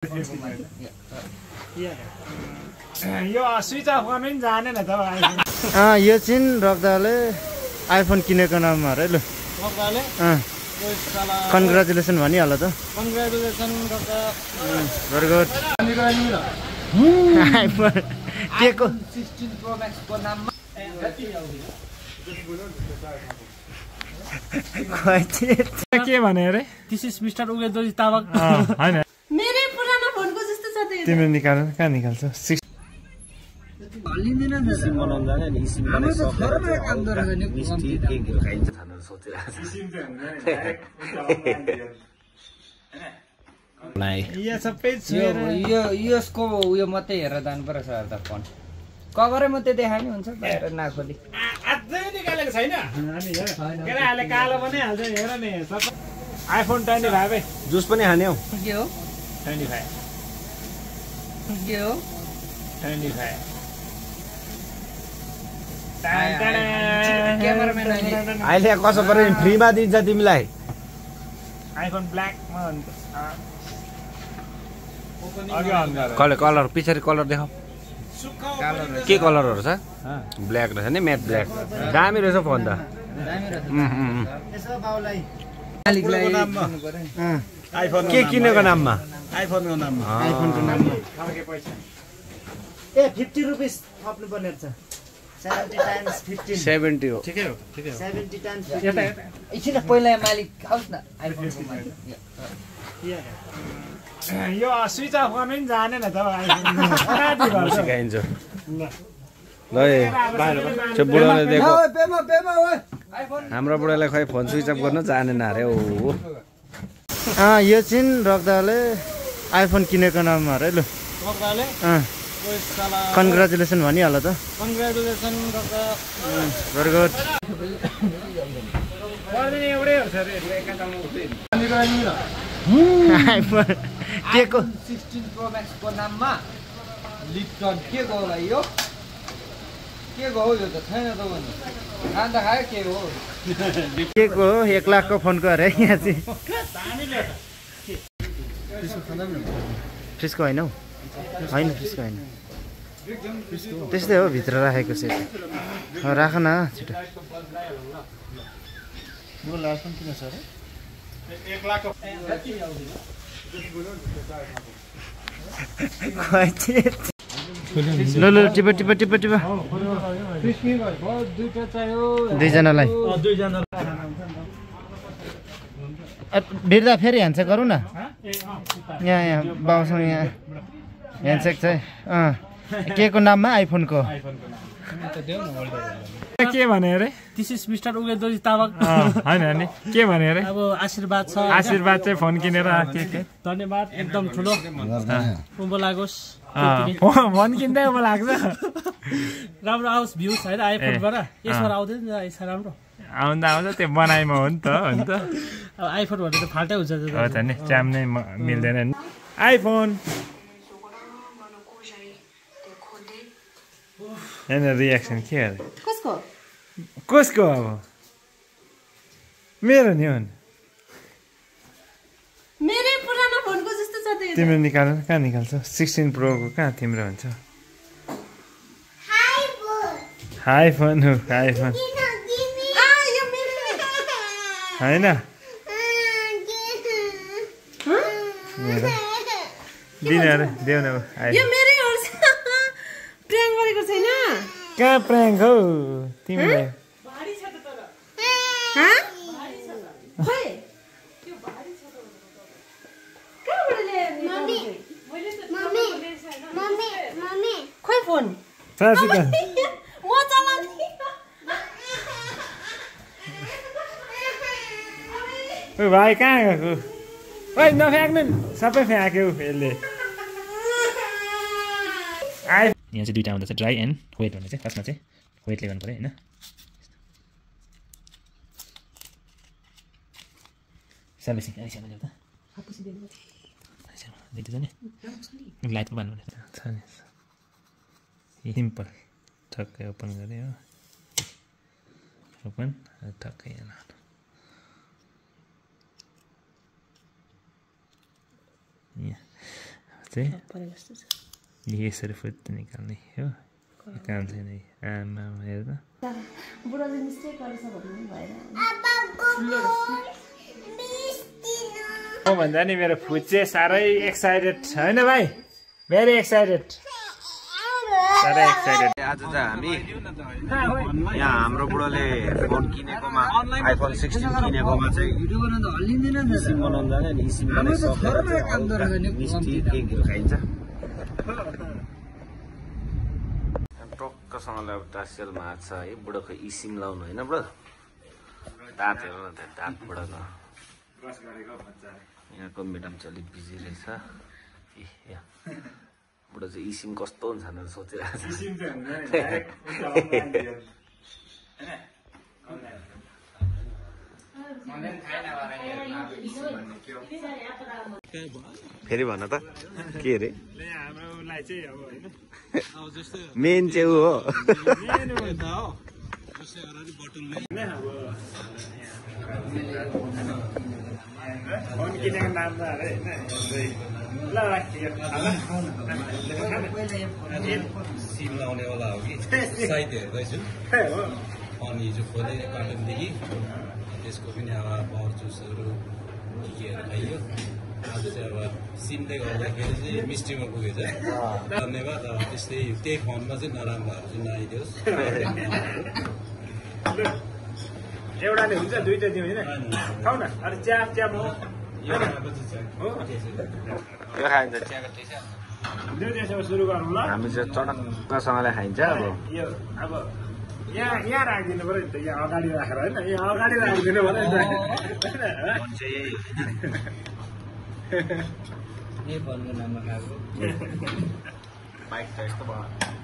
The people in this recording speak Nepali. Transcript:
यो स्विच अफ गर्नु पनि जानेन त यो चाहिँ रक्दाले आइफोन किनेको नाममा अरे लु रक्दाले कन्ग्रेचुलेसन भनिहाल त कन्ग्रेचुलेसन रक्दा भेरी गुड आइफोन के को 16 प्रो मैक्स को नाममा के भने अरे दिस इज मिस्टर उगेदोजी तावक हैन मेरै पुरानो फोनको जस्तो छ त्यो तिम्रो निकाल कहाँ निकाल्छौ हल्लिँदैन नि सिम बनाउन जाने नि सिम बनाउन सक्दैन काम गरेर नि मिस्टी केक खाइन्छ भनेर सोचिरहेको सिम चाहिँ हैन यो सबै यसको उयो मात्रै हेरेर जानु पर्छ सर त फोन कभरै मात्रै देखायो नि हुन्छ बाहिर नखोली अझै निकालेको छैन हामी केरा हाले कालो पनि हाल्छ हेर नि सबै आइफोन 25 जुस पनि हाने हो के हो 25 के हो 25 क्यामेराम्यान अहिले कसो गरे फ्रीमा दिन्छ तिमीलाई आइफोन ब्ल्याक मा कलर कलर पछाडि कलर देखाऊ के कलरहरु छ ब्ल्याक रहेछ नि म्याट ब्ल्याक दामी रहेछ फोन त यसो बाउलाई मालिकलाई आइफोन के किनेको नाममा आइफोनको नाममा आइफोनको नाममा ए 50 रुपैयाँ थप्नु पर्ने छ 70 टाइम्स 15 70 हो ठिकै हो 70 टाइम्स एकछिन पहिला मालिक आउस् न आइफोनको मालिक यो स्विच अफ गर्नु पनि जानेन त सिकाइन्छ ल त्यो बुढाले देखो हाम्रो बुढालाई खै फोन स्विच अफ गर्न जानेन अरे ओ यो चाहिँ रक्दाले आइफोन किनेको नाममा अरे लु रक्दाले कन्ग्रेचुलेसन भनिहाल त कन्ग्रेचुलेसन रक्दा भेरी गुड पर्दैन एउटै हो सर आइफोन के को 16 प्रो मैक्स को नाममा लिप्टन के को होला यो के को हो यो त छैन त भन्नु खान त खायो के हो के को 1 लाख को फोनको अरे यहाँ चाहिँ फ्रिजको हैन हौ हैन फ्रिजको हैन त्यस्तै हो भित्र राखेको सेट राख न छिटो म लास्ट पनि किन छ अरे 1 लाख ल ल टिप टिप टिप टिप दुईजनालाई बिर्दा फेरि ह्यान्डसेक गरौँ न यहाँ बाउसँग यहाँ ह्यान्डसेक चाहिँ के को नाममा आइफोनको के भने अरे दिस इज मिस्टर उगेदोजी तावक हैन नि के भने अरे अब आशीर्वाद छ आशीर्वाद चाहिँ फोन किनेर के धन्यवाद एकदम ठुलो उम्बो लागोस् फोन किन्दै उम्बो लाग्छ राम्रो आओस् भ्युज हैन आइफोनबाट यसबाट आउँदैन यसमा राम्रो आउँदा आउँदा त्यो बनाइमा हो नि त अब आइफोन भन्दा त फाल्टै हुन्छ हो त नि च्याम नै मिल्दैन नि आइफोन हैन रिएक्सन के अरे कसको कसको अब मेरो नि हो मेरै पुरानो फोनको जस्तो छ त्यो तिम्रो निकाल कहाँ निकाल्छौ 16 प्रो को कहाँ तिम्रो हुन्छ आइफोन हो आइफोन हैन दिन अरे देऊ न यो मेरै हो प्र्याङ्क गरेको छैन कहाँ प्र्याङ्क हौ तिमीलाई भारी छ त तर ह खै त्यो भारी छ त कहाँबाट ल्याए मम्मी मम्मी खै फोन साँच्चै त म चलाउने ओ भाइ कहाँ गएको ओइ नफ्याक्नु सबै फ्याक्यो यसले यहाँ चाहिँ दुईवटा आउँदा चाहिँ ड्राई एन्ड वेट भन्ने चाहिँ फर्स्टमा चाहिँ वेटले गर्नु पऱ्यो होइन सर्भिसिङ अलिक सानो ल्याउँदा देखिन्छ नि लाइटमा बाल्नु पर्छ नि सिम्पल ठक्कै ओपन गरे हो ओपन ठक्कै यहाँ चाहिँ यसरी फुत्त निकाल्ने हो काम छैन आमा हेर त बुढाले मिस्टेक गरेछ भन्नु भएन म भन्दा नि मेरो फुच्चे साह्रै एक्साइटेड होइन भाइ भेरी एक्साइटेड साह्रै एक्साइटेड आज चाहिँ हामी यहाँ हाम्रो बुढोले फोन किनेकोमा आइफोन 16 किनेकोमा चाहिँ इसिम बनाउनु जाने नि इसिम मिस्टी केकहरू खाइन्छ टक्कसँगले एउटा सेलमा आएको छ है बुढोको इसिम लाउनु होइन बुढो दाँत हेर्नु न दाँत बुढोको यहाँको म्याडम चाहिँ अलिक बिजी रहेछ बुढो चाहिँ इसिम कस्तो हुन्छ भनेर सोचिरहेको फेरि भन त के अरे मेन चाहिँ ऊ हो फोन किनेको नाम त अरे सिम लाउनेवाला हो कि साइड हेर्दैछु अनि हिजो खोलेको कार्टुनदेखि त्यसको पनि अब पावर जुसहरू केहरू खाइयो आज चाहिँ अब सिमले गर्दाखेरि चाहिँ मिस्टीमा पुगेछ धन्यवाद अब त्यस्तै त्यही फोनमा चाहिँ नराम्रोहरू चाहिँ नआइदियोस् एउटाले हुन्छ दुईटा दिउँ होइन खाऊ न अरे चिया चिया म यो खाइन्छ त्यसो सुरु गरौँ ल हामी चाहिँ चटक्कसँगले खाइन्छ अब यो अब यहाँ राखिदिनु पऱ्यो नि त यहाँ अगाडि राखेर होइन यहाँ अगाडि राखिदिनु पऱ्यो नि बाइक त यस्तो भयो